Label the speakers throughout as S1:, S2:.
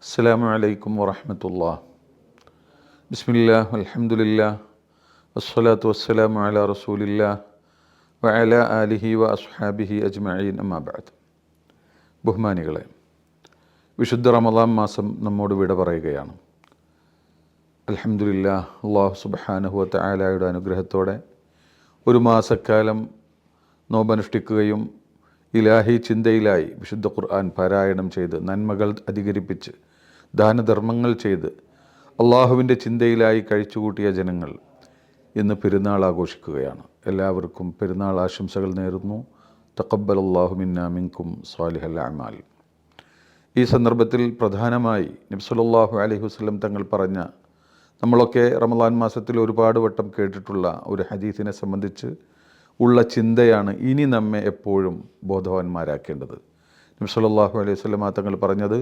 S1: അസ്സലാമു അലൈക്കും വറഹ്മത്തുള്ളാഹി. ബിസ്മില്ലാഹ് അൽഹംദുലില്ലാഹ് വസ്സലാത്തു വസ്സലാമു അലാ റസൂലില്ലാഹ് വഅലാ ആലിഹി വ അസ്ഹാബിഹി അജ്മഈൻ അമ്മാ ബഅദ്. ബഹുമാനികളെ, വിശുദ്ധ റമളാൻ മാസം നമ്മോട് വിട പറയുകയാണ്. അൽഹംദുലില്ലാഹ്, അല്ലാഹു സുബ്ഹാനഹു വ തആലയുടെ അനുഗ്രഹത്തോടെ ഒരു മാസക്കാലം നോമ്പനുഷ്ഠിക്കുകയും ഇലാഹി ചിന്തയിലായി വിശുദ്ധ ഖുർആൻ പാരായണം ചെയ്ത് നന്മകൾ അധികരിപ്പിച്ച് ദാനധർമ്മങ്ങൾ ചെയ്ത് അള്ളാഹുവിൻ്റെ ചിന്തയിലായി കഴിച്ചുകൂട്ടിയ ജനങ്ങൾ ഇന്ന് പെരുന്നാൾ ആഘോഷിക്കുകയാണ്. എല്ലാവർക്കും പെരുന്നാൾ ആശംസകൾ നേരുന്നു. തഖബ്ബലല്ലാഹു മിന്നാ മിൻകും സ്വാലിഹൽ അഅമാൽ. ഈ സന്ദർഭത്തിൽ പ്രധാനമായി നബി സല്ലല്ലാഹു അലൈഹി വസല്ലം തങ്ങൾ പറഞ്ഞ, നമ്മളൊക്കെ റമളാൻ മാസത്തിൽ ഒരുപാട് വട്ടം കേട്ടിട്ടുള്ള ഒരു ഹദീസിനെ സംബന്ധിച്ച് ഉള്ള ചിന്തയാണ് ഇനി നമ്മെ എപ്പോഴും ബോധവാന്മാരാക്കേണ്ടത്. നബി സല്ലല്ലാഹു അലൈഹി വസല്ലം തങ്ങൾ പറഞ്ഞത്,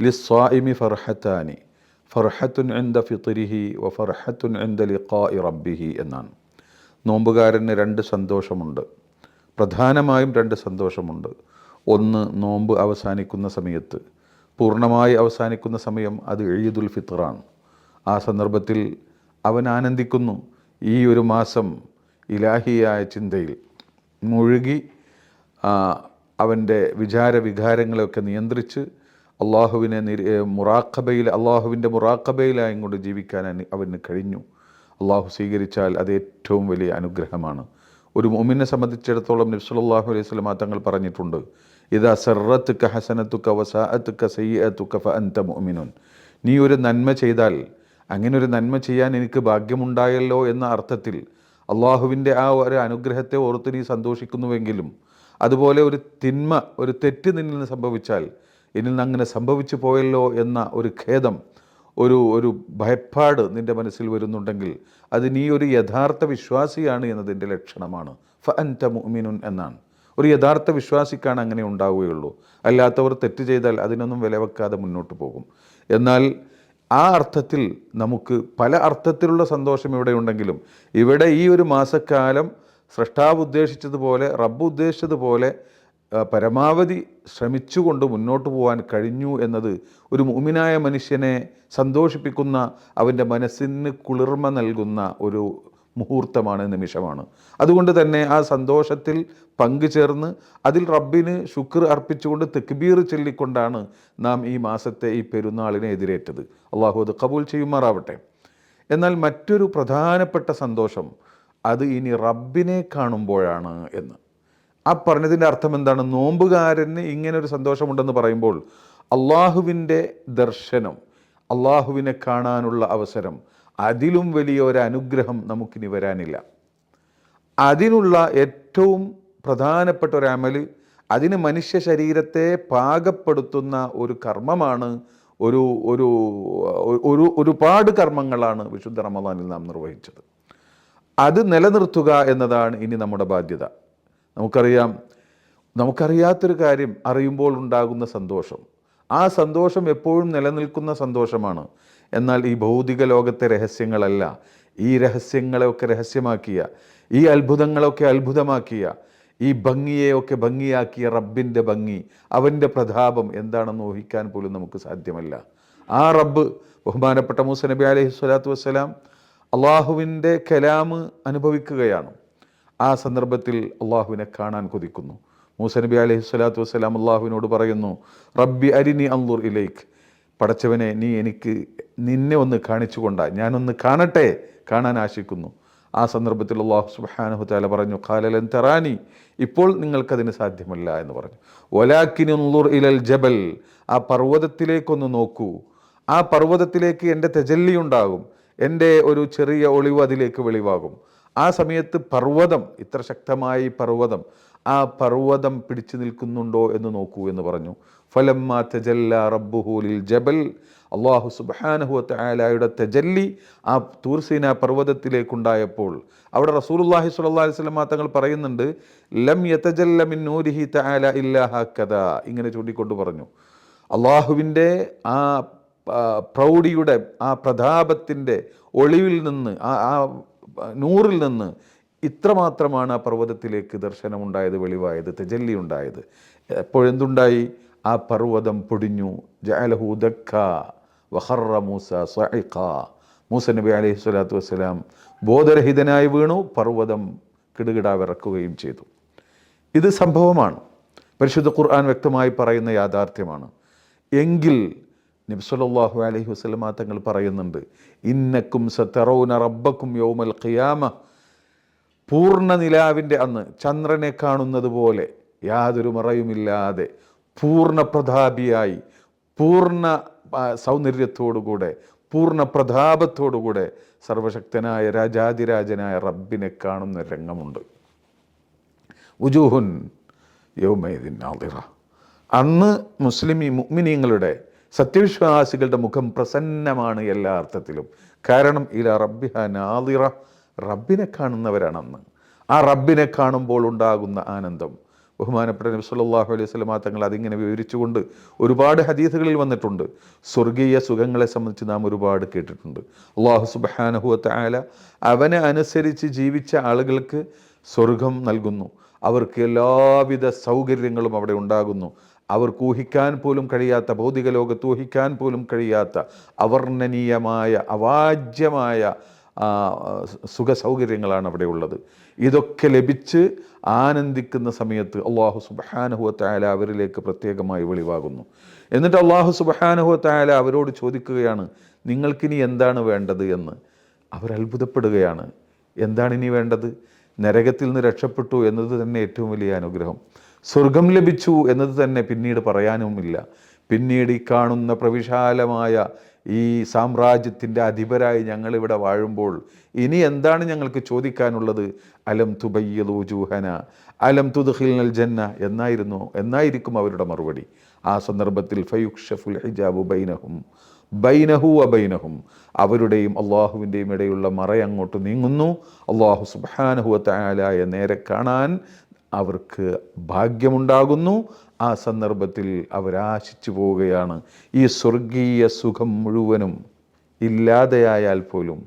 S1: ലിസ്സായിമി ഫർഹത്താനി, ഫർഹത്തുൻ ഇൻദ ഫിത്രിഹി വ ഫർഹത്തുൻ ഇൻദ ലിഖാഇ റബ്ബിഹി എന്നാണ്. നോമ്പുകാരന് രണ്ട് സന്തോഷമുണ്ട്, പ്രധാനമായും രണ്ട് സന്തോഷമുണ്ട്. ഒന്ന്, നോമ്പ് അവസാനിക്കുന്ന സമയത്ത്, പൂർണ്ണമായി അവസാനിക്കുന്ന സമയം അത് ഈദുൽ ഫിത്റാണ്. ആ സന്ദർഭത്തിൽ അവൻ ആനന്ദിക്കുന്നു. ഈ ഒരു മാസം ഇലാഹിയായ ചിന്തയിൽ മുഴുകി അവൻ്റെ വികാരങ്ങളെയൊക്കെ നിയന്ത്രിച്ച് അള്ളാഹുവിനെ അള്ളാഹുവിൻ്റെ മുറാഖബയിലായും കൊണ്ട് ജീവിക്കാൻ അവന് കഴിഞ്ഞു. അള്ളാഹു സ്വീകരിച്ചാൽ അത് ഏറ്റവും വലിയ അനുഗ്രഹമാണ്. ഒരു മുഅ്മിനെ സംബന്ധിച്ചിടത്തോളം നബി സല്ലല്ലാഹു അലൈഹി വസല്ലം തങ്ങൾ പറഞ്ഞിട്ടുണ്ട്, ഇദാ സറത്തുക ഹസനതുക വസാഅതുക സയ്യിഅതുക ഫഅൻത മുഅ്മിനുൻ. നീ ഒരു നന്മ ചെയ്താൽ, അങ്ങനെ ഒരു നന്മ ചെയ്യാൻ എനിക്ക് ഭാഗ്യമുണ്ടായല്ലോ എന്ന അർത്ഥത്തിൽ അള്ളാഹുവിൻ്റെ ആ ഒരു അനുഗ്രഹത്തെ ഓർത്ത് നീ സന്തോഷിക്കുന്നുവെങ്കിലും, അതുപോലെ ഒരു തിന്മ, ഒരു തെറ്റ് നിന്നിൽ നിന്ന് സംഭവിച്ചാൽ, എന്നിൽ നിന്ന് അങ്ങനെ സംഭവിച്ചു പോയല്ലോ എന്ന ഒരു ഖേദം, ഒരു ഭയപ്പാട് നിൻ്റെ മനസ്സിൽ വരുന്നുണ്ടെങ്കിൽ അത് നീ ഒരു യഥാർത്ഥ വിശ്വാസിയാണ് എന്നതിൻ്റെ ലക്ഷണമാണ്. ഫഅൻത മുഅ്മിനുൻ എന്നാണ്. ഒരു യഥാർത്ഥ വിശ്വാസിക്കാണ് അങ്ങനെ ഉണ്ടാവുകയുള്ളൂ. അല്ലാത്തവർ തെറ്റ് ചെയ്താൽ അതിനൊന്നും വില വെക്കാതെ മുന്നോട്ട് പോകും. എന്നാൽ ആ അർത്ഥത്തിൽ നമുക്ക് പല അർത്ഥത്തിലുള്ള സന്തോഷം ഇവിടെ ഉണ്ടെങ്കിലും, ഇവിടെ ഈ ഒരു മാസക്കാലം സ്രഷ്ടാവ് ഉദ്ദേശിച്ചതുപോലെ, റബ്ബ് ഉദ്ദേശിച്ചതുപോലെ പരമാവധി ശ്രമിച്ചുകൊണ്ട് മുന്നോട്ട് പോകാൻ കഴിഞ്ഞു എന്നത് ഒരു മുഅ്മിനായ മനുഷ്യനെ സന്തോഷിപ്പിക്കുന്ന, അവൻ്റെ മനസ്സിന് കുളിർമ നൽകുന്ന ഒരു മുഹൂർത്തമാണ്, നിമിഷമാണ്. അതുകൊണ്ട് തന്നെ ആ സന്തോഷത്തിൽ പങ്കുചേർന്ന് അതിൽ റബ്ബിന് ശുക്ർ അർപ്പിച്ചുകൊണ്ട് തക്ബീർ ചൊല്ലിക്കൊണ്ടാണ് നാം ഈ മാസത്തെ ഈ പെരുന്നാളിനെ എതിരേറ്റത്. അള്ളാഹു അത് കബൂൽ ചെയ്യുമാറാവട്ടെ. എന്നാൽ മറ്റൊരു പ്രധാനപ്പെട്ട സന്തോഷം അത് ഇനി റബ്ബിനെ കാണുമ്പോഴാണ് എന്ന്. ആ പറഞ്ഞതിൻ്റെ അർത്ഥം എന്താണ്? നോമ്പുകാരന് ഇങ്ങനൊരു സന്തോഷമുണ്ടെന്ന് പറയുമ്പോൾ അള്ളാഹുവിൻ്റെ ദർശനം, അള്ളാഹുവിനെ കാണാനുള്ള അവസരം, അതിലും വലിയൊരു അനുഗ്രഹം നമുക്കിനി വരാനില്ല. അതിനുള്ള ഏറ്റവും പ്രധാനപ്പെട്ട ഒരു അമല്, അതിന് മനുഷ്യ ശരീരത്തെ പാകപ്പെടുത്തുന്ന ഒരു കർമ്മമാണ്, ഒരുപാട് കർമ്മങ്ങളാണ് വിശുദ്ധ റമളാനിൽ നാം നിർവഹിച്ചത്. അത് നിലനിർത്തുക എന്നതാണ് ഇനി നമ്മുടെ ബാധ്യത. നമുക്കറിയാത്തൊരു കാര്യം അറിയുമ്പോൾ ഉണ്ടാകുന്ന സന്തോഷം, ആ സന്തോഷം എപ്പോഴും നിലനിൽക്കുന്ന സന്തോഷമാണ്. എന്നാൽ ഈ ഭൗതിക ലോകത്തെ രഹസ്യങ്ങളല്ല, ഈ രഹസ്യങ്ങളെയൊക്കെ രഹസ്യമാക്കിയ, ഈ അത്ഭുതങ്ങളൊക്കെ അത്ഭുതമാക്കിയ, ഈ ഭംഗിയെയൊക്കെ ഭംഗിയാക്കിയ റബ്ബിൻ്റെ ഭംഗി, അവൻ്റെ പ്രതാപം എന്താണെന്ന് ഊഹിക്കാൻ പോലും നമുക്ക് സാധ്യമല്ല. ആ റബ്ബ്, ബഹുമാനപ്പെട്ട മൂസ നബി അലൈഹി സ്വലാത്തു വസ്സലാം അള്ളാഹുവിൻ്റെ കലാമ് അനുഭവിക്കുകയാണ്. ആ സന്ദർഭത്തിൽ അള്ളാഹുവിനെ കാണാൻ കൊതിക്കുന്നു. മൂസ നബി അലൈഹി സ്വലാത്തു വസ്സലാം അള്ളാഹുവിനോട് പറയുന്നു, റബ്ബി അരിനി അൻദുർ ഇലൈക്, പടച്ചവനെ നീ എനിക്ക് നിന്നെ ഒന്ന് കാണിച്ചു കൊണ്ടാ, ഞാനൊന്ന് കാണട്ടെ, കാണാൻ ആശിക്കുന്നു. ആ സന്ദർഭത്തിൽ അള്ളാഹു സുബ്ഹാനഹു തആല പറഞ്ഞു, ഖാല ലൻ തറാനി, ഇപ്പോൾ നിങ്ങൾക്കതിന് സാധ്യമല്ല എന്ന് പറഞ്ഞു. വലാകിൻ ഉൻദുർ ഇലൽ ജബൽ, ആ പർവ്വതത്തിലേക്കൊന്ന് നോക്കൂ, ആ പർവ്വതത്തിലേക്ക് എൻ്റെ തജല്ലി ഉണ്ടാകും, എൻ്റെ ഒരു ചെറിയ ഒളിവ് അതിലേക്ക് വെളിവാകും. ആ സമയത്ത് പർവ്വതം, ഇത്ര ശക്തമായ ഈ പർവ്വതം, ആ പർവ്വതം പിടിച്ചു നിൽക്കുന്നുണ്ടോ എന്ന് നോക്കൂ എന്ന് പറഞ്ഞു. ഫലമ്മാ തജല്ലാ റബ്ബുഹു ലിൽ ജബൽ, അള്ളാഹു സുബ്ഹാനഹു വ തആലയുടെ തജല്ലി ആ തൂർ സീനാ പർവ്വതത്തിലേക്കുണ്ടായപ്പോൾ അവിടെ റസൂലുള്ളാഹി സ്വല്ലല്ലാഹി അലൈഹി വസല്ലം തങ്ങൾ പറയുന്നുണ്ട്, ലം യതജല്ല മിൻ നൂരിഹി തആല ഇല്ലാ ഹക്കദാ, ഇങ്ങനെ ചൂണ്ടിക്കൊണ്ട് പറഞ്ഞു, അള്ളാഹുവിൻ്റെ ആ പ്രൗഢിയുടെ, ആ പ്രതാപത്തിൻ്റെ ഒളിവിൽ നിന്ന്, ആ നൂറിൽ നിന്ന് ഇത്രമാത്രമാണ് ആ പർവ്വതത്തിലേക്ക് ദർശനമുണ്ടായത്, വെളിവായത്, തജല്ലി ഉണ്ടായത്. എപ്പോഴെന്തുണ്ടായി? ആ പർവ്വതം പൊടിഞ്ഞു. ജഅലഹു ദക്ക വഖറ മൂസ സഇഖ. മൂസ നബി അലൈഹി സ്വലാത്തു വസ്സലാം ബോധരഹിതനായി വീണു, പർവ്വതം കിടുകിട വിറക്കുകയും ചെയ്തു. ഇത് സംഭവമാണ്, പരിശുദ്ധ ഖുർആൻ വ്യക്തമായി പറയുന്ന യാഥാർത്ഥ്യമാണ്. എങ്കിൽ നബി സല്ലല്ലാഹു അലൈഹി വസല്ലമ തങ്ങൾ പറയുന്നുണ്ട്, ഇന്നക്കും സതറൗന റബ്ബക്കും യൗമൽ ഖിയാമ, പൂർണ്ണ നിലാവിൻ്റെ അന്ന് ചന്ദ്രനെ കാണുന്നത് പോലെ യാതൊരു മറയുമില്ലാതെ പൂർണ്ണ പ്രതാപിയായി പൂർണ്ണ സൗന്ദര്യത്തോടുകൂടെ പൂർണ്ണ പ്രതാപത്തോടുകൂടെ സർവശക്തനായ രാജാതിരാജനായ റബ്ബിനെ കാണുന്ന രംഗമുണ്ട്. ഉജൂഹുൻ യൗമൈദിൻ നാദിറ. അന്ന് മുഅ്മിനീങ്ങളുടെ സത്യവിശ്വാസികളുടെ മുഖം പ്രസന്നമാണ് എല്ലാ അർത്ഥത്തിലും. കാരണം ഇലാ റബ്ബിഹ നാദിറ, റബ്ബിനെ കാണുന്നവരാണെന്ന്. ആ റബ്ബിനെ കാണുമ്പോൾ ഉണ്ടാകുന്ന ആനന്ദം ബഹുമാനപ്പെട്ട നബി സല്ലല്ലാഹു അലൈഹി വസല്ലം തങ്ങൾ അതിങ്ങനെ വിവരിച്ചുകൊണ്ട് ഒരുപാട് ഹദീസുകളിൽ വന്നിട്ടുണ്ട്. സ്വർഗീയ സുഖങ്ങളെ സംബന്ധിച്ച് നാം ഒരുപാട് കേട്ടിട്ടുണ്ട്. അല്ലാഹു സുബ്ഹാനഹു വ തആല അവനെ അനുസരിച്ച് ജീവിച്ച ആളുകൾക്ക് സ്വർഗം നൽകുന്നു. അവർക്ക് എല്ലാവിധ സൗകര്യങ്ങളും അവിടെ ഉണ്ടാകുന്നു. അവർക്ക് ഊഹിക്കാൻ പോലും കഴിയാത്ത, ഭൗതിക ലോകത്ത് ഊഹിക്കാൻ പോലും കഴിയാത്ത അവർണ്ണനീയമായ അവാജ്യമായ സുഖ സൗകര്യങ്ങളാണ് അവിടെ ഉള്ളത്. ഇതൊക്കെ ലഭിച്ച് ആനന്ദിക്കുന്ന സമയത്ത് അല്ലാഹു സുബ്ഹാനഹു വ തആല അവരിലേക്ക് പ്രത്യേകമായി വെളിവാകുന്നു. എന്നിട്ട് അല്ലാഹു സുബ്ഹാനഹു വ തആല അവരോട് ചോദിക്കുകയാണ്, നിങ്ങൾക്കിനി എന്താണ് വേണ്ടത് എന്ന്. അവരത്ഭുതപ്പെടുകയാണ്. എന്താണിനി വേണ്ടത്? നരകത്തിൽ നിന്ന് രക്ഷപ്പെട്ടു എന്നത് തന്നെ ഏറ്റവും വലിയ അനുഗ്രഹം. സ്വർഗം ലഭിച്ചു എന്നത് തന്നെ പിന്നീട് പറയാനുമില്ല. പിന്നീട് ഈ കാണുന്ന പ്രവിശാലമായ ഈ സാമ്രാജ്യത്തിൻ്റെ അധിപരായി ഞങ്ങളിവിടെ വാഴുമ്പോൾ ഇനി എന്താണ് ഞങ്ങൾക്ക് ചോദിക്കാനുള്ളത്? അലം തുബയ്യിദു വജൂഹന അലം തുദ്ഖിൽനൽ ജന്ന എന്നായിരിക്കും അവരുടെ മറുപടി. ആ സന്ദർഭത്തിൽ ഫയുക്ഷഫുൽ ഹിജാബു ബൈനഹു വബൈനഹും, അവരുടെയും അള്ളാഹുവിൻ്റെയും ഇടയിലുള്ള മറയങ്ങോട്ട് നീങ്ങുന്നു. അള്ളാഹു സുബ്ഹാനഹു വ തആലയെ നേരെ കാണാൻ അവർക്ക് ഭാഗ്യമുണ്ടാകുന്നു. ആ സന്ദർഭത്തിൽ അവരാശിച്ചു പോവുകയാണ്, ഈ സ്വർഗീയ സുഖം മുഴുവനും ഇല്ലാതെയായാൽ പോലും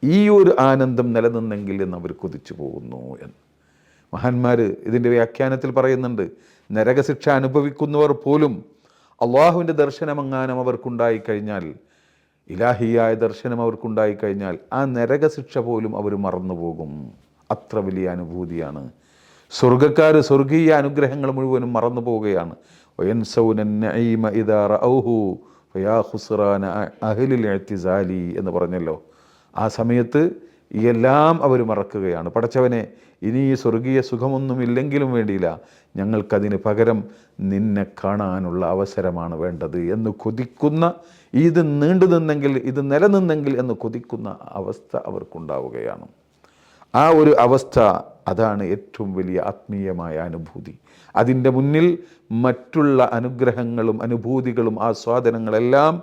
S1: ഈ ഒരു ആനന്ദം നിലനിന്നെങ്കിൽ എന്ന് അവർ കൊതിച്ചു പോകുന്നു എന്ന്. മഹാന്മാർ ഇതിൻ്റെ വ്യാഖ്യാനത്തിൽ പറയുന്നുണ്ട്, നരകശിക്ഷ അനുഭവിക്കുന്നവർ പോലും അള്ളാഹുവിൻ്റെ ദർശനമെങ്ങാനും അവർക്കുണ്ടായിക്കഴിഞ്ഞാൽ, ഇലാഹിയായ ദർശനം അവർക്കുണ്ടായിക്കഴിഞ്ഞാൽ ആ നരകശിക്ഷ പോലും അവർ മറന്നുപോകും. അത്ര വലിയ അനുഭൂതിയാണ്. സ്വർഗക്കാർ സ്വർഗീയ അനുഗ്രഹങ്ങൾ മുഴുവനും മറന്നു പോവുകയാണ്. എന്ന് പറഞ്ഞല്ലോ. ആ സമയത്ത് എല്ലാം അവർ മറക്കുകയാണ്. പടച്ചവനെ, ഇനി ഈ സ്വർഗീയ സുഖമൊന്നുമില്ലെങ്കിലും വേണ്ടിയില്ല, ഞങ്ങൾക്കതിന് പകരം നിന്നെ കാണാനുള്ള അവസരമാണ് വേണ്ടത് എന്ന് കൊതിക്കുന്ന, ഇത് നീണ്ടു നിന്നെങ്കിൽ, ഇത് നിലനിന്നെങ്കിൽ എന്ന് കൊതിക്കുന്ന അവസ്ഥ അവർക്കുണ്ടാവുകയാണ്. ആ ഒരു അവസ്ഥ, അതാണ് ഏറ്റവും വലിയ ആത്മീയമായ അനുഭൂതി. അതിൻ്റെ മുന്നിൽ മറ്റുള്ള അനുഗ്രഹങ്ങളും അനുഭൂതികളും ആസ്വാദനങ്ങളെല്ലാം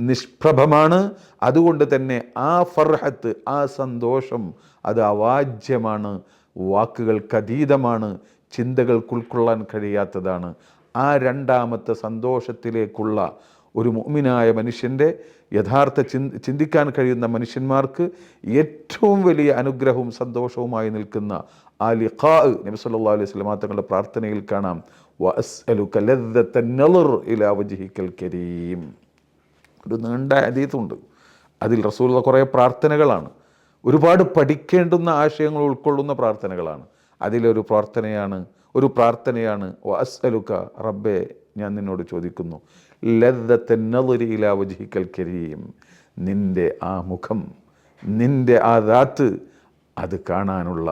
S1: നിഷ്പ്രഭമാണ്. അതുകൊണ്ട് തന്നെ ആ ഫർഹത്ത്, ആ സന്തോഷം, അത് അവാജ്യമാണ്, വാക്കുകൾക്കതീതമാണ്, ചിന്തകൾക്ക് ഉൾക്കൊള്ളാൻ കഴിയാത്തതാണ്. ആ രണ്ടാമത്തെ സന്തോഷത്തിലേക്കുള്ള ഒരു മുഅ്മിനായ മനുഷ്യൻ്റെ യഥാർത്ഥ ചിന്തിക്കാൻ കഴിയുന്ന മനുഷ്യന്മാർക്ക് ഏറ്റവും വലിയ അനുഗ്രഹവും സന്തോഷവുമായി നിൽക്കുന്ന ആ ലിഖാ, നബി സല്ലല്ലാഹു അലൈഹി വസല്ലം തങ്ങളുടെ പ്രാർത്ഥനയിൽ കാണാം, വഅസ്അലുക ലദ്ദത്തൻ നളർ ഇലാ വജ്ഹിക്കൽ കരീം. ഒരു നീണ്ട ഹദീസുണ്ട്. അതിൽ റസൂലുള്ള കുറേ പ്രാർത്ഥനകളാണ്, ഒരുപാട് പഠിക്കേണ്ടുന്ന ആശയങ്ങൾ ഉൾക്കൊള്ളുന്ന പ്രാർത്ഥനകളാണ്. അതിലൊരു പ്രാർത്ഥനയാണ് വഅസ്അലുക, റബ്ബേ ഞാൻ നിന്നോട് ചോദിക്കുന്നു, ലദ്ദത്തൻ നളരി ഇലാ വജ്ഹിക്കൽ കരീം, നിൻ്റെ ആ മുഖം, നിൻ്റെ ആ ദാത്ത്, അത് കാണാനുള്ള,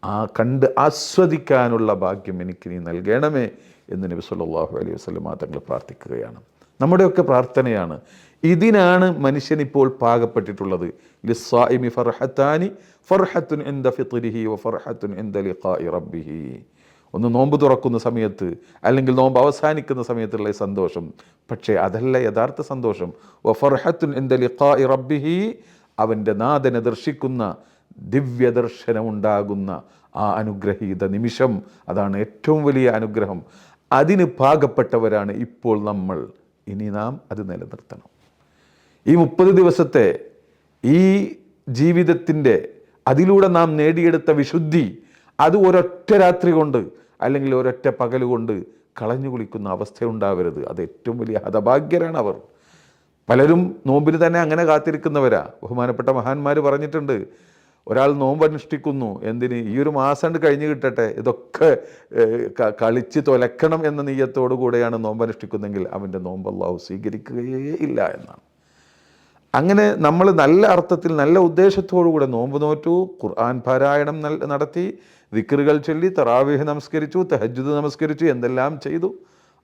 S1: ആ കണ്ട് ആസ്വദിക്കാനുള്ള ഭാഗ്യം എനിക്ക് നീ നൽകണമേ എന്ന് നബി സല്ലല്ലാഹു അലൈഹി വസല്ലം തങ്ങൾ പ്രാർത്ഥിക്കുകയാണ്. നമ്മുടെയൊക്കെ പ്രാർത്ഥനയാണ്. ഇതിനാണ് മനുഷ്യനിപ്പോൾ പാകപ്പെട്ടിട്ടുള്ളത്. ലിസ്സായിമി ഫർഹത്താനി, ഫർഹത്തുൻ ഇൻദ ഫിത്രിഹി വ ഫർഹത്തുൻ ഇൻദ ലിഖാഇ റബ്ബിഹി. ഒന്ന് നോമ്പ് തുറക്കുന്ന സമയത്ത്, അല്ലെങ്കിൽ നോമ്പ് അവസാനിക്കുന്ന സമയത്തുള്ള സന്തോഷം. പക്ഷേ അതല്ല യഥാർത്ഥ സന്തോഷം. വ ഫർഹത്തുൻ ഇൻദ ലിഖാഇ റബ്ബിഹി, അവൻ്റെ നാഥനെ ദർശിക്കുന്ന ദിവ്യദർശനമുണ്ടാകുന്ന ആ അനുഗ്രഹീത നിമിഷം, അതാണ് ഏറ്റവും വലിയ അനുഗ്രഹം. അതിന് പാകപ്പെട്ടവരാണ് ഇപ്പോൾ നമ്മൾ. ഇനി നാം അത് നിലനിർത്തണം. ഈ 30 ദിവസത്തെ ഈ ജീവിതത്തിൻ്റെ അതിലൂടെ നാം നേടിയെടുത്ത വിശുദ്ധി, അത് ഒരൊറ്റ രാത്രി കൊണ്ട് അല്ലെങ്കിൽ ഒരൊറ്റ പകൽ കൊണ്ട് കളഞ്ഞു കുളിക്കുന്ന അവസ്ഥയുണ്ടാവരുത്. അത് ഏറ്റവും വലിയ ഹതഭാഗ്യരാണ് അവർ. പലരും നോമ്പിന് തന്നെ അങ്ങനെ കാത്തിരിക്കുന്നവരാ. ബഹുമാനപ്പെട്ട മഹാന്മാർ പറഞ്ഞിട്ടുണ്ട്, ഒരാൾ നോമ്പ് അനുഷ്ഠിക്കുന്നു, എന്തിന്, ഈ ഒരു മാസം കഴിഞ്ഞ് കിട്ടട്ടെ, ഇതൊക്കെ കളിച്ച് തൊലക്കണം എന്ന നെയ്യത്തോടു കൂടെയാണ് നോമ്പ് അനുഷ്ഠിക്കുന്നതെങ്കിൽ അവൻ്റെ നോമ്പ് അല്ലാഹു സ്വീകരിക്കുകയേ ഇല്ല എന്നാണ്. അങ്ങനെ നമ്മൾ നല്ല അർത്ഥത്തിൽ നല്ല ഉദ്ദേശത്തോടു കൂടെ നോമ്പ് നോറ്റു, ഖുർആൻ പാരായണം നടത്തി, ദിക്റുകൾ ചൊല്ലി, തറാവീഹ് നമസ്കരിച്ചു, തഹജ്ജുദ് നമസ്കരിച്ചു, എന്തെല്ലാം ചെയ്തു,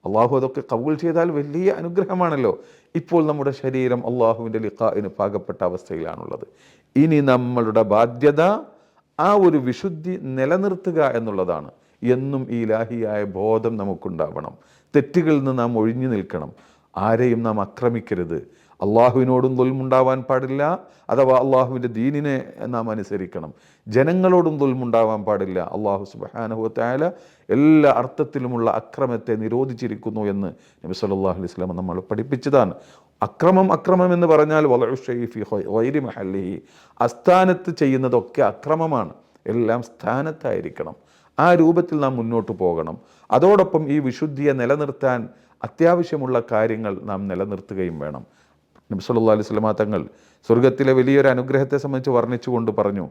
S1: അള്ളാഹു അതൊക്കെ കബൂൽ ചെയ്താൽ വലിയ അനുഗ്രഹമാണല്ലോ. ഇപ്പോൾ നമ്മുടെ ശരീരം അള്ളാഹുവിൻ്റെ ലിഖാഇന് പാകപ്പെട്ട അവസ്ഥയിലാണുള്ളത്. ഇനി നമ്മളുടെ ബാധ്യത ആ ഒരു വിശുദ്ധി നിലനിർത്തുക എന്നുള്ളതാണ്. എന്നും ഈ ഇലാഹിയായ ബോധം നമുക്കുണ്ടാവണം. തെറ്റുകളിൽ നിന്ന് നാം ഒഴിഞ്ഞു നിൽക്കണം. ആരെയും നാം ആക്രമിക്കരുത്. അള്ളാഹുവിനോടും ദുൽമുണ്ടാവാൻ പാടില്ല, അഥവാ അള്ളാഹുവിൻ്റെ ദീനിനെ നാം അനുസരിക്കണം. ജനങ്ങളോടും ദുൽമുണ്ടാവാൻ പാടില്ല. അള്ളാഹു സുബ്ഹാനഹു വ തആല എല്ലാ അർത്ഥത്തിലുമുള്ള അക്രമത്തെ നിരോധിച്ചിരിക്കുന്നു എന്ന് നബി സല്ലല്ലാഹു അലൈഹി വസല്ലം നമ്മൾ പഠിപ്പിച്ചതാണ്. അക്രമം എന്ന് പറഞ്ഞാൽ വലഉ ശൈഇ ഫീ ഗൈരി മഹല്ലിഹി, അസ്ഥാനത്ത് ചെയ്യുന്നതൊക്കെ അക്രമമാണ്. എല്ലാം സ്ഥാനത്തായിരിക്കണം. ആ രൂപത്തിൽ നാം മുന്നോട്ട് പോകണം. അതോടൊപ്പം ഈ വിശുദ്ധിയെ നിലനിർത്താൻ അത്യാവശ്യമുള്ള കാര്യങ്ങൾ നാം നിലനിർത്തുകയും വേണം. നബി സല്ലല്ലാഹു അലൈഹി വസല്ലം തങ്ങൾ സ്വർഗത്തിലെ വലിയൊരു അനുഗ്രഹത്തെ സംബന്ധിച്ച് വർണ്ണിച്ചുകൊണ്ട് പറഞ്ഞു,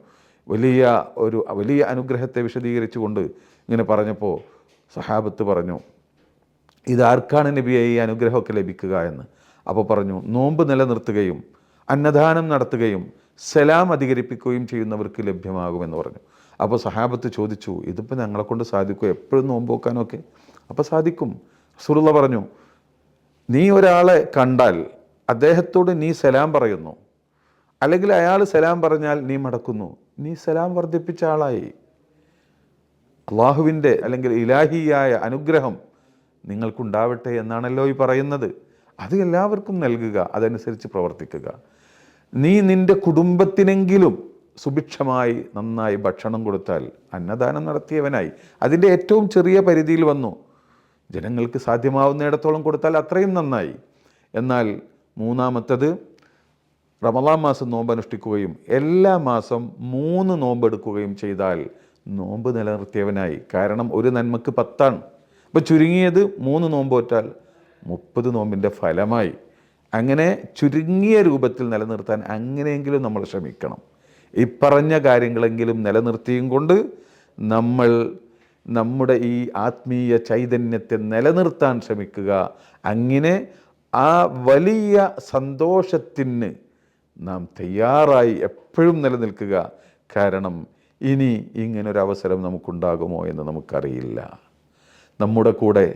S1: വലിയ അനുഗ്രഹത്തെ വിശദീകരിച്ചുകൊണ്ട് ഇങ്ങനെ പറഞ്ഞപ്പോൾ സഹാബത്ത് പറഞ്ഞു, ഇതാർക്കാണ് നബിയെ ഈ അനുഗ്രഹമൊക്കെ ലഭിക്കുക എന്ന്. അപ്പോൾ പറഞ്ഞു, നോമ്പ് നിലനിർത്തുകയും അന്നദാനം നടത്തുകയും സലാം അധികരിപ്പിക്കുകയും ചെയ്യുന്നവർക്ക് ലഭ്യമാകുമെന്ന് പറഞ്ഞു. അപ്പോൾ സഹാബത്ത് ചോദിച്ചു, ഇതിപ്പോൾ ഞങ്ങളെ കൊണ്ട് സാധിക്കുമോ എപ്പോഴും നോമ്പ് വെക്കാനൊക്കെ? അപ്പോൾ സാധിക്കും. റസൂലുള്ളാഹി പറഞ്ഞു, നീ ഒരാളെ കണ്ടാൽ അദ്ദേഹത്തോട് നീ സലാം പറയുന്നു, അല്ലെങ്കിൽ അയാൾ സലാം പറഞ്ഞാൽ നീ മടക്കുന്നു, നീ സലാം വർദ്ധിപ്പിച്ച ആളായി. അള്ളാഹുവിൻ്റെ അല്ലെങ്കിൽ ഇലാഹിയായ അനുഗ്രഹം നിങ്ങൾക്കുണ്ടാവട്ടെ എന്നാണല്ലോ ഈ പറയുന്നത്. അത് എല്ലാവർക്കും നൽകുക, അതനുസരിച്ച് പ്രവർത്തിക്കുക. നീ നിൻ്റെ കുടുംബത്തിനെങ്കിലും സുഭിക്ഷമായി നന്നായി ഭക്ഷണം കൊടുത്താൽ അന്നദാനം നടത്തിയവനായി. അതിൻ്റെ ഏറ്റവും ചെറിയ പരിധിയിൽ വന്നു. ജനങ്ങൾക്ക് സാധ്യമാവുന്നിടത്തോളം കൊടുത്താൽ അത്രയും നന്നായി. എന്നാൽ മൂന്നാമത്തത്, റമളാൻ മാസം നോമ്പ് അനുഷ്ഠിക്കുകയും എല്ലാ മാസം 3 നോമ്പെടുക്കുകയും ചെയ്താൽ നോമ്പ് നിലനിർത്തിയവനായി. കാരണം ഒരു നന്മക്ക് 10. അപ്പോൾ ചുരുങ്ങിയത് 3 നോമ്പ് നോറ്റാൽ 30 നോമ്പിൻ്റെ ഫലമായി. അങ്ങനെ ചുരുങ്ങിയ രൂപത്തിൽ നിലനിർത്താൻ അങ്ങനെയെങ്കിലും നമ്മൾ ശ്രമിക്കണം. ഈ പറഞ്ഞ കാര്യങ്ങളെങ്കിലും നിലനിർത്തിയും കൊണ്ട് നമ്മൾ നമ്മുടെ ഈ ആത്മീയ ചൈതന്യത്തെ നിലനിർത്താൻ ശ്രമിക്കുക. അങ്ങനെ ആ വലിയ സന്തോഷത്തിന് നാം തയ്യാറായി എപ്പോഴും നിലനിൽക്കുക. കാരണം ഇനി ഇങ്ങനൊരവസരം നമുക്കുണ്ടാകുമോ എന്ന് നമുക്കറിയില്ല. നമ്മുടെ കൂടെ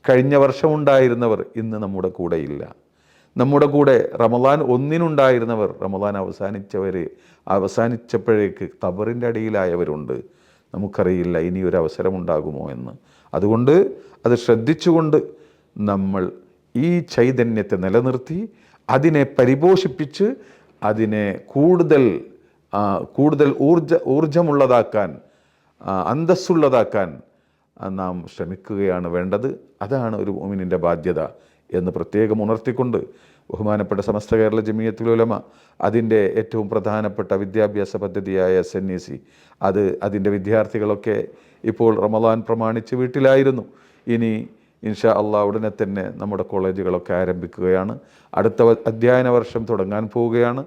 S1: കഴിഞ്ഞ വർഷം ഉണ്ടായിരുന്നവർ ഇന്ന് നമ്മുടെ കൂടെ ഇല്ല. നമ്മുടെ കൂടെ റമളാൻ 1 റമളാൻ അവസാനിച്ചപ്പോഴേക്ക് ഖബറിൻ്റെ അടിയിലായവരുണ്ട്. നമുക്കറിയില്ല ഇനി ഒരു അവസരം ഉണ്ടാകുമോ എന്ന്. അതുകൊണ്ട് അത് ശ്രദ്ധിച്ചുകൊണ്ട് നമ്മൾ ഈ ചൈതന്യത്തെ നിലനിർത്തി അതിനെ പരിപോഷിപ്പിച്ച് അതിനെ കൂടുതൽ ഊർജമുള്ളതാക്കാൻ, അന്തസ്സുള്ളതാക്കാൻ നാം ശ്രമിക്കുകയാണ് വേണ്ടത്. അതാണ് ഒരു മുഅ്മിനിൻ്റെ ബാധ്യത എന്ന് പ്രത്യേകം ഉണർത്തിക്കൊണ്ട് ബഹുമാനപ്പെട്ട സമസ്ത കേരള ജമിയത്തുൽ ഉലമ അതിൻ്റെ ഏറ്റവും പ്രധാനപ്പെട്ട വിദ്യാഭ്യാസ പദ്ധതിയായ SNEC അതിൻ്റെ വിദ്യാർത്ഥികളൊക്കെ ഇപ്പോൾ റമളാൻ പ്രമാണിച്ച് വീട്ടിലായിരുന്നു. ഇനി ഇൻഷാ അള്ളാഹ് ഉടനെ തന്നെ നമ്മുടെ കോളേജുകളൊക്കെ ആരംഭിക്കുകയാണ്. അടുത്ത അധ്യയന വർഷം തുടങ്ങാൻ പോവുകയാണ്.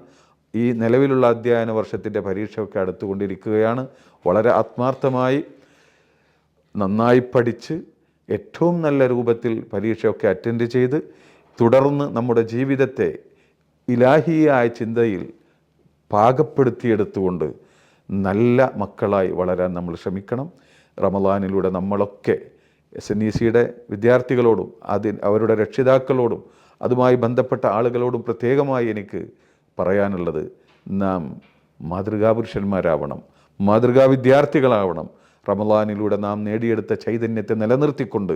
S1: ഈ നിലവിലുള്ള അധ്യയന വർഷത്തിൻ്റെ പരീക്ഷയൊക്കെ അടുത്തുകൊണ്ടിരിക്കുകയാണ്. വളരെ ആത്മാർത്ഥമായി നന്നായി പഠിച്ച് ഏറ്റവും നല്ല രൂപത്തിൽ പരീക്ഷയൊക്കെ അറ്റൻഡ് ചെയ്ത് തുടർന്ന് നമ്മുടെ ജീവിതത്തെ ഇലാഹിയായ ചിന്തയിൽ പാകപ്പെടുത്തിയെടുത്തുകൊണ്ട് നല്ല മക്കളായി വളരാൻ നമ്മൾ ശ്രമിക്കണം. റമളാനിലൂടെ നമ്മളൊക്കെ SNECയുടെ വിദ്യാർത്ഥികളോടും അവരുടെ രക്ഷിതാക്കളോടും അതുമായി ബന്ധപ്പെട്ട ആളുകളോടും പ്രത്യേകമായി എനിക്ക് പറയാനുള്ളത്, നാം മാതൃകാപുരുഷന്മാരാവണം, മാതൃകാ വിദ്യാർത്ഥികളാവണം. റമളാനിലൂടെ നാം നേടിയെടുത്ത ചൈതന്യത്തെ നിലനിർത്തിക്കൊണ്ട്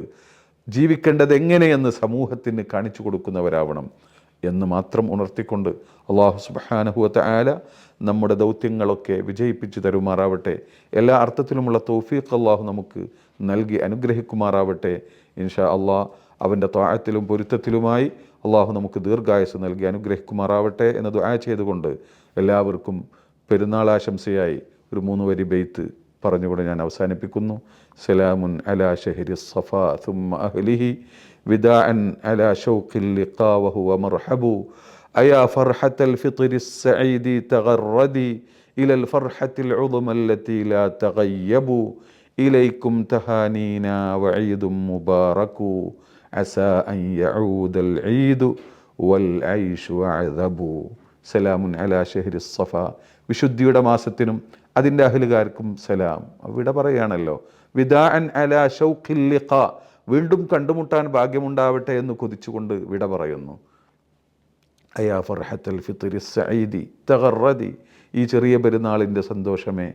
S1: ജീവിക്കേണ്ടത് എങ്ങനെയെന്ന് സമൂഹത്തിന് കാണിച്ചു കൊടുക്കുന്നവരാവണം എന്ന് മാത്രം ഉണർത്തിക്കൊണ്ട് അല്ലാഹു സുബ്ഹാനഹു വ തആല നമ്മുടെ ദൗത്യങ്ങളൊക്കെ വിജയിപ്പിച്ചു തരുമാറാവട്ടെ. എല്ലാ അർത്ഥത്തിലുമുള്ള തൗഫീഖ് അല്ലാഹു നമുക്ക് നൽകി അനുഗ്രഹിക്കുമാറാവട്ടെ. ഇൻഷാ അല്ലാഹ് അവൻ്റെ ത്വാഅത്തിലും പൊരുത്തത്തിലുമായി അല്ലാഹു നമുക്ക് ദീർഘായുസ്സ് നൽകി അനുഗ്രഹിക്കുമാറാവട്ടെ എന്ന് ദുആ ചെയ്തുകൊണ്ട് എല്ലാവർക്കും പെരുന്നാൾ ആശംസയായി ഒരു 3 വരി ബെയ്ത്ത് പറഞ്ഞുകൊണ്ട് ഞാൻ അവസാനിപ്പിക്കുന്നു. സലാമുൻ അലാ ഷഹരി സഫാ സുമ്മ അഹ്ലിഹി വിദാഅൻ അലാ ഷൗഖിൽ ലിഖാ വഹുവ മർഹബു അയാ ഫർഹത്തൽ ഫിത്രിസ് സഈദി തഗറദി ഇലൽ ഫർഹത്തിൽ ഉദ്മ അല്ലതി ലാ തഗയ്യബു ഇലൈക്കും തഹാനീന വഈദും മുബാറകു അസാ അൻ യഊദൽ ഈദു വൽ ഐഷു അഅദബു. സലാമുൻ അലാ ഷഹരി സഫ, വിശുദ്ധിയുടെ മാസത്തിനും അതിൻ്റെ അഹ്ലുകാർക്കും സലാം. വിട പറയുകയാണല്ലോ. വിദാഅൻ അലാ ഷൗഖിൽ ലിഖാ, വീണ്ടും കണ്ടുമുട്ടാൻ ഭാഗ്യമുണ്ടാവട്ടെ എന്ന് കൊതിച്ചുകൊണ്ട് വിട പറയുന്നു. അയാ ഫർഹത്തൽ ഫിത്രി സഈദി തഗറദി, ഈ ചെറിയ പെരുന്നാളിൻ്റെ സന്തോഷമേ,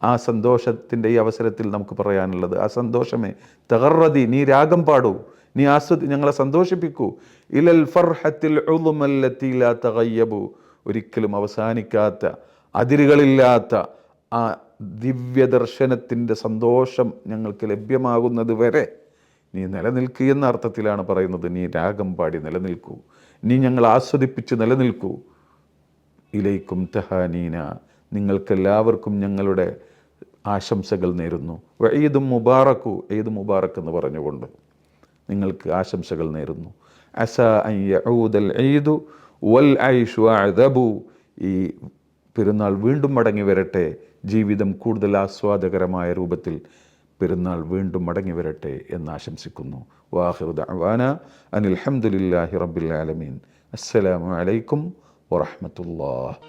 S1: ആ സന്തോഷത്തിൻ്റെ ഈ അവസരത്തിൽ നമുക്ക് പറയാനുള്ളത്, ആ സന്തോഷമേ തഗറദി, നീ രാഗം പാടൂ, നീ ഞങ്ങളെ സന്തോഷിപ്പിക്കൂ. ഇലൽ ഫർഹത്തിൽ ഉദ്മ അല്ലതി ലാ തഗയ്യബു, ഒരിക്കലും അവസാനിക്കാത്ത അതിരുകളില്ലാത്ത ആ ദിവ്യദർശനത്തിൻ്റെ സന്തോഷം ഞങ്ങൾക്ക് ലഭ്യമാകുന്നത് വരെ നീ നിലനിൽക്കുക എന്ന അർത്ഥത്തിലാണ് പറയുന്നത്. നീ രാഗം പാടി നിലനിൽക്കൂ, നീ ഞങ്ങൾ ആസ്വദിപ്പിച്ച് നിലനിൽക്കൂ. ഇലൈക്കും തഹാനീന, നിങ്ങൾക്കെല്ലാവർക്കും ഞങ്ങളുടെ ആശംസകൾ നേരുന്നു. ഈദും മുബാറക്കു, ഈദ് മുബാറക്ക് എന്ന് പറഞ്ഞുകൊണ്ട് നിങ്ങൾക്ക് ആശംസകൾ നേരുന്നു. അസാ അൻ യഊദൽ ഈദു വൽ ഐഷു അഅദബു, ഈ പെരുന്നാൾ വീണ്ടും മടങ്ങി വരട്ടെ, ജീവിതം കൂടുതൽ ആസ്വാദകരമായ രൂപത്തിൽ പെരുന്നാൾ വീണ്ടും മടങ്ങി വരട്ടെ എന്ന് ആശംസിക്കുന്നു. വാഖിറു ദഅവാന അനിൽ ഹംദുലില്ലാഹി റബ്ബിൽ ആലമീൻ. അസ്സലാമു അലൈക്കും വറഹ്മത്തുള്ളാഹി.